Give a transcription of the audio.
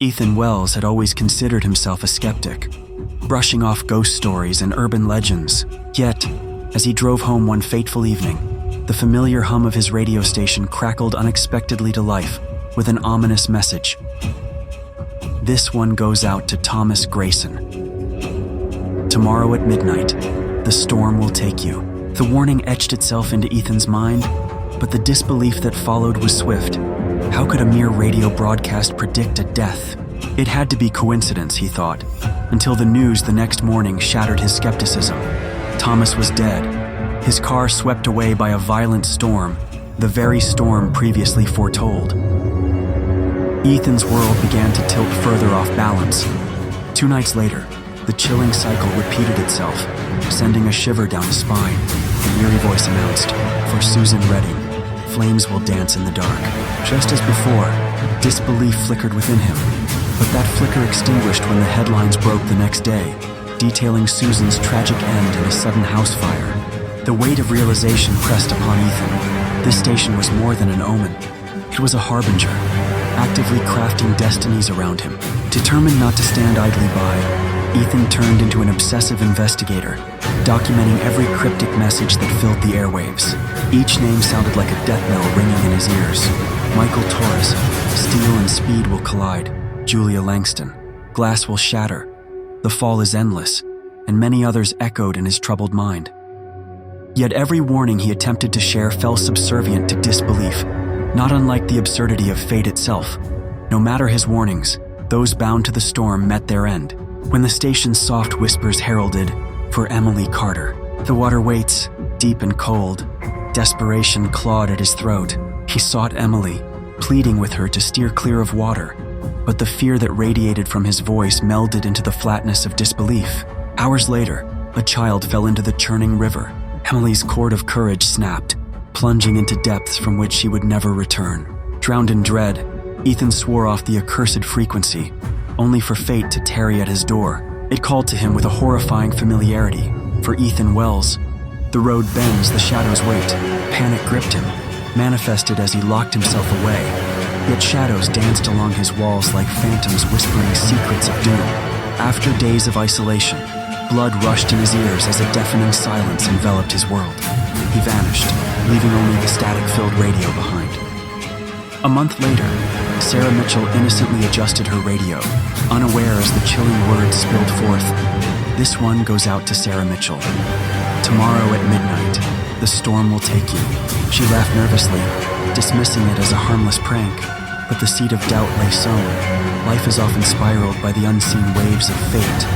Ethan Wells had always considered himself a skeptic, brushing off ghost stories and urban legends. Yet, as he drove home one fateful evening, the familiar hum of his radio station crackled unexpectedly to life with an ominous message. This one goes out to Thomas Grayson. Tomorrow at midnight, the storm will take you. The warning etched itself into Ethan's mind, but the disbelief that followed was swift. How could a mere radio broadcast predict a death? It had to be coincidence, he thought, until the news the next morning shattered his skepticism. Thomas was dead, his car swept away by a violent storm, the very storm previously foretold. Ethan's world began to tilt further off balance. 2 nights later, the chilling cycle repeated itself, sending a shiver down his spine. The eerie voice announced, "For Susan Redding, flames will dance in the dark." Just as before, disbelief flickered within him, but that flicker extinguished when the headlines broke the next day, detailing Susan's tragic end in a sudden house fire. The weight of realization pressed upon Ethan. This station was more than an omen. It was a harbinger, actively crafting destinies around him. Determined not to stand idly by, Ethan turned into an obsessive investigator, documenting every cryptic message that filled the airwaves. Each name sounded like a death knell ringing in his ears. Michael Torres, steel and speed will collide. Julia Langston, glass will shatter. The fall is endless, and many others echoed in his troubled mind. Yet every warning he attempted to share fell subservient to disbelief, not unlike the absurdity of fate itself. No matter his warnings, those bound to the storm met their end. When the station's soft whispers heralded, "For Emily Carter," the water waits, deep and cold. Desperation clawed at his throat. He sought Emily, pleading with her to steer clear of water, but the fear that radiated from his voice melded into the flatness of disbelief. Hours later, a child fell into the churning river. Emily's cord of courage snapped, plunging into depths from which she would never return. Drowned in dread, Ethan swore off the accursed frequency, only for fate to tarry at his door. It called to him with a horrifying familiarity. For Ethan Wells, the road bends, the shadows wait. Panic gripped him, manifested as he locked himself away. Yet shadows danced along his walls like phantoms whispering secrets of doom. After days of isolation, blood rushed in his ears as a deafening silence enveloped his world. He vanished, leaving only the static-filled radio behind. A month later, Sarah Mitchell innocently adjusted her radio, unaware as the chilling words spilled forth. This one goes out to Sarah Mitchell. Tomorrow at midnight, the storm will take you. She laughed nervously, dismissing it as a harmless prank, but the seed of doubt lay sown. Life is often spiraled by the unseen waves of fate.